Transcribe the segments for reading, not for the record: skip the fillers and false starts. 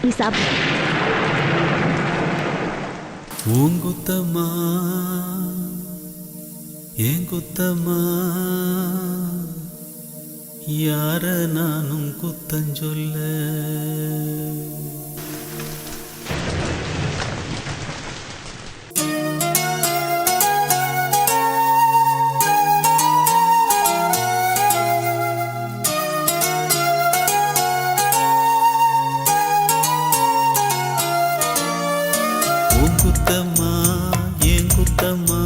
நீ சாப்பிடு. பூங்குத்தம்மா ஏன் குத்தம்மா, யார நானும் குத்தஞ்சொல்ல. குத்தம்மா ஏன் குத்தம்மா,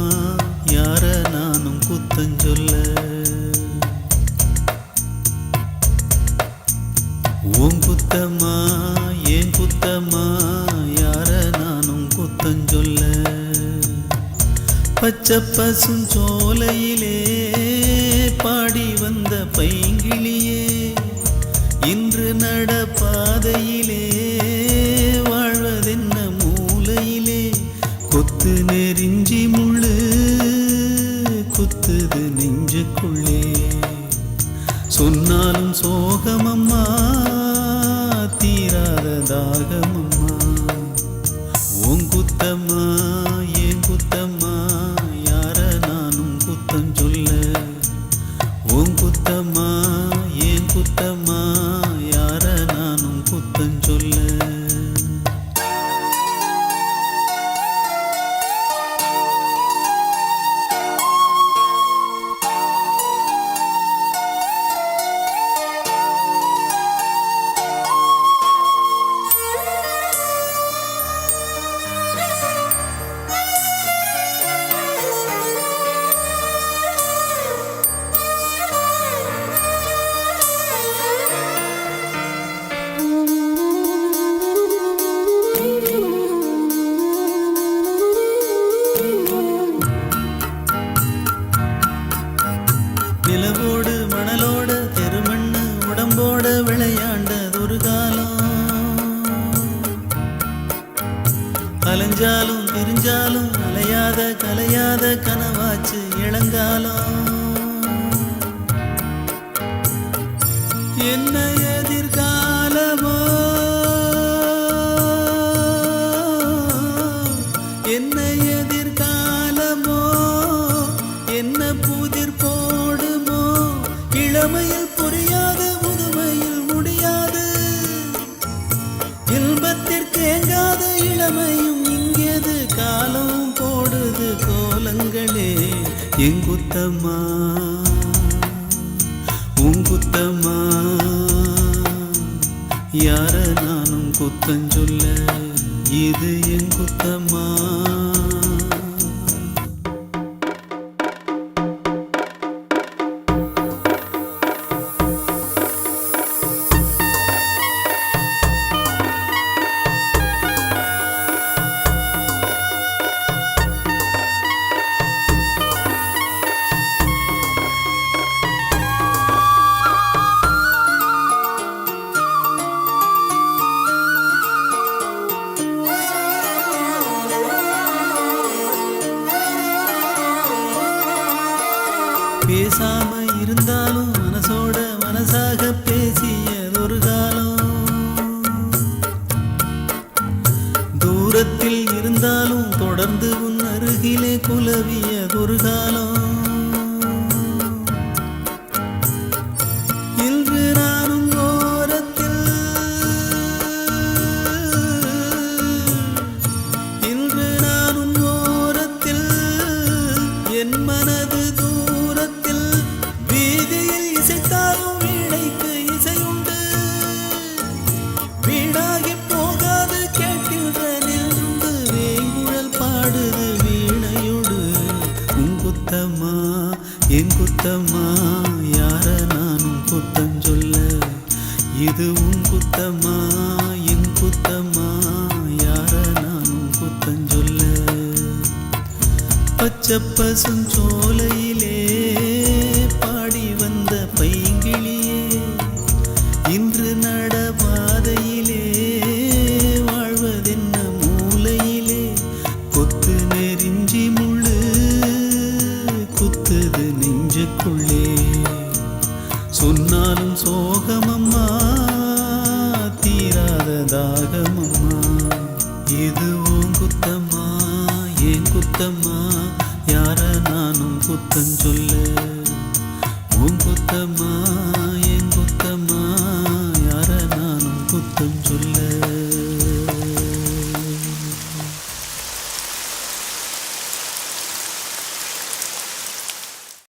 யார நானும் குத்தஞ்சொல்ல. உன் குத்தம்மா ஏன் குத்தம்மா, யார நானும் குத்தஞ்சொல்ல. பச்சை பசும் சோலையிலே பாடி வந்த பைங்கிளியே, இன்று நடப்பாதையிலே வாழ்வதென்ன மூலையிலே. கொத்து நெறிஞ்சி முள்ளு குத்துது நெஞ்சுக்குள்ளே, சொன்னாலும் சோகமம்மா தீராத தாகமம்மா. உன் குத்தம்மா ஏன் குத்தம்மா, யார நானும் குத்தம் சொல்ல. உன் குத்தம்மா ஏன் குத்தம்மா, யார நானும் குத்தம் சொல்ல. நிலவோடு மணலோட தெருமண்ணு உடம்போட விளையாண்டதொரு காலம். அலைஞ்சாலும் பிரிஞ்சாலும் அலையாத கலையாத கனவாச்சு இளங்காலம். என்ன எதிர்காலமோ என்ன எதிர்காலமோ, என்ன புதிர் போடுமோ. இளமையில் புரியாது முதுமையில் முடியாது, இன்பத்திற்கு ஏங்காத இளமையும் இங்கேது. காலம் போடுது கோலங்களே. எங்குத்தம்மா உங்குத்தம்மா, யார நானும் குத்தஞ்சொல்ல. இது எங்குத்தம்மா. பேசாம இருந்தாலும் மனசோட மனசாக பேசியதொரு காலம். தூரத்தில் இருந்தாலும் தொடர்ந்து உன் அருகிலே குலவியதொரு காலம். இன்று நானும் ஓரத்தில், இன்று நானும் ஓரத்தில், என் மனது தூரத்தில். வீதியில் இசைத்தாலும் வீணைக்கு இசையுண்டு, வீணாகி போகாது கேட்கின்ற நின்று. வேங்குழல் பாடுது வீணையோடு. உன் குத்தம்மா என் குத்தம்மா, யார நானும் குத்தஞ்சொல்ல. இது உன் குத்தம்மா என் குத்தம்மா, யார நானும் குத்தஞ்சொல்ல. பச்சை பசும் சோலையிலே பாடி வந்த பைங்கிளியே, இன்று நடபாதையிலே வாழ்வதென்ன மூலையிலே. கொத்து நெறிஞ்சி முள்ளு குத்துது நெஞ்சுக்குள்ளே, சொன்னாலும் சோகமம்மா தீராத தாகமம்மா. இது உன் குத்தம்மா ஏன் குத்தம்மா, யார நானும் குத்தம் சொல்ல. உன் குத்தம்மா